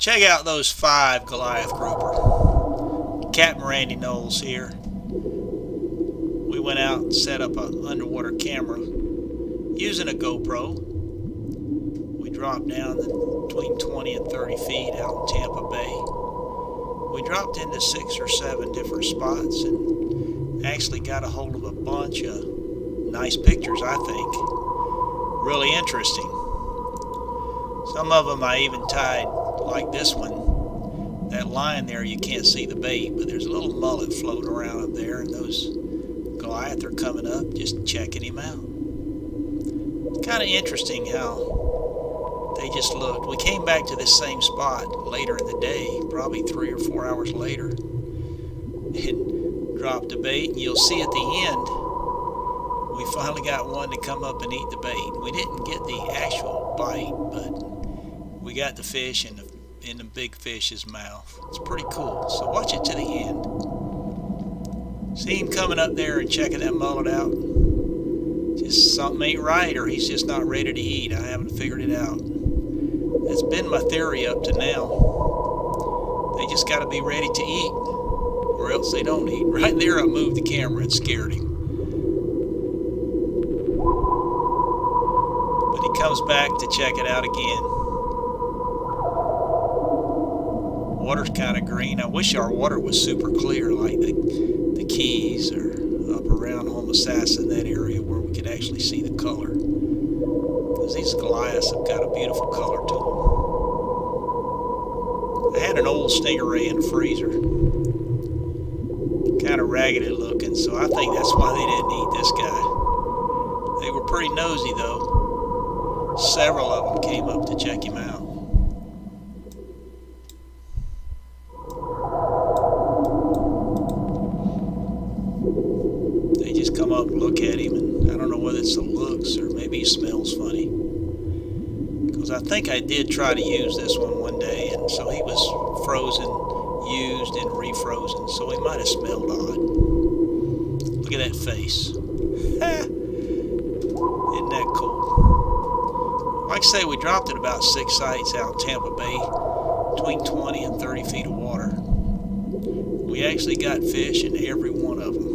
Check out those 5 Goliath Grouper. Captain Randy Knowles here. We went out and set up an underwater camera using a GoPro. We dropped down between 20 and 30 feet out in Tampa Bay. We dropped into 6 or 7 different spots and actually got a hold of a bunch of nice pictures, I think. Really interesting. Some of them I even tied, like this one. That line there, you can't see the bait, but there's a little mullet floating around up there, and those Goliath are coming up, just checking him out. It's kind of interesting how they just looked. We came back to this same spot later in the day, probably 3 or 4 hours later, and dropped the bait, and you'll see at the end, we finally got one to come up and eat the bait. We didn't get the actual bite, but we got the fish in the big fish's mouth. It's pretty cool. So watch it to the end. See him coming up there and checking that mullet out. Just something ain't right, or he's just not ready to eat. I haven't figured it out. That's been my theory up to now. They just got to be ready to eat, or else they don't eat. Right there, I moved the camera and scared him. But he comes back to check it out again. Water's kind of green. I wish our water was super clear, like the Keys or up around Homosassa, that area where we could actually see the color. Because these Goliaths have got a beautiful color to them. I had an old stingray in the freezer. Kind of raggedy looking, so I think that's why they didn't eat this guy. They were pretty nosy though. Several of them came up to check him out. They just come up and look at him, and I don't know whether it's the looks or maybe he smells funny. Because I think I did try to use this one day, and so he was frozen, used, and refrozen, so he might have smelled odd. Look at that face. Isn't that cool? Like I say, we dropped at about 6 sites out in Tampa Bay, between 20 and 30 feet of water. We actually got fish in every one of them.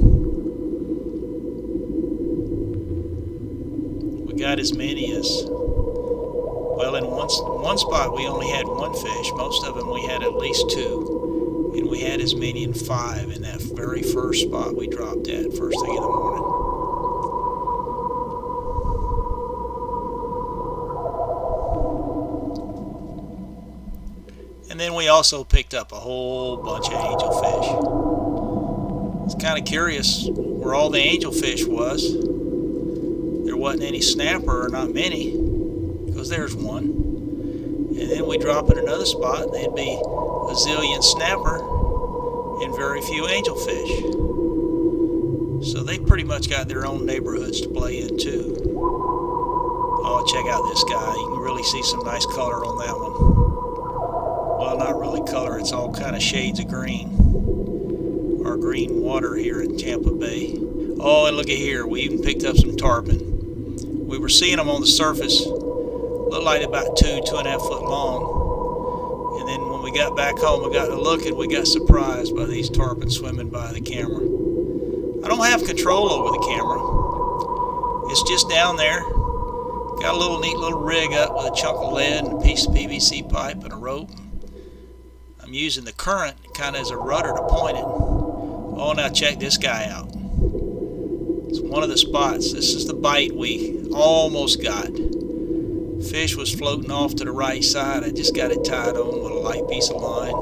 We got as many as, well, in one spot we only had 1 fish. Most of them we had at least 2, and we had as many in 5 in that very first spot we dropped at first thing in the morning. And then we also picked up a whole bunch of angelfish. It's kind of curious where all the angelfish was. There wasn't any snapper, or not many, because there's one. And then we drop in another spot, and there'd be a zillion snapper and very few angelfish. So they pretty much got their own neighborhoods to play in too. Oh, check out this guy. You can really see some nice color on that one. Well, not really color, it's all kind of shades of green. Our green water here in Tampa Bay. Oh, and look at here, we even picked up some tarpon. We were seeing them on the surface, looked like about 2.5 foot long. And then when we got back home, we got to look and we got surprised by these tarpon swimming by the camera. I don't have control over the camera. It's just down there. Got a neat little rig up with a chunk of lead and a piece of PVC pipe and a rope. I'm using the current kind of as a rudder to point it. Oh, now check this guy out. It's one of the spots. This is the bite we almost got. Fish was floating off to the right side. I just got it tied on with a light piece of line.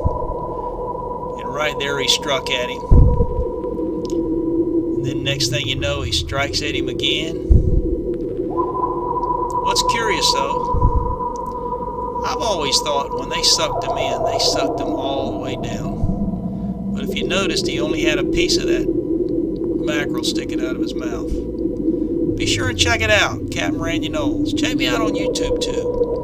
And right there he struck at him. And then next thing you know, he strikes at him again. What's curious though, I've always thought when they sucked them in, they sucked them all the way down. But if you noticed, he only had a piece of that mackerel sticking out of his mouth. Be sure and check it out, Captain Randy Knowles. Check me out on YouTube too.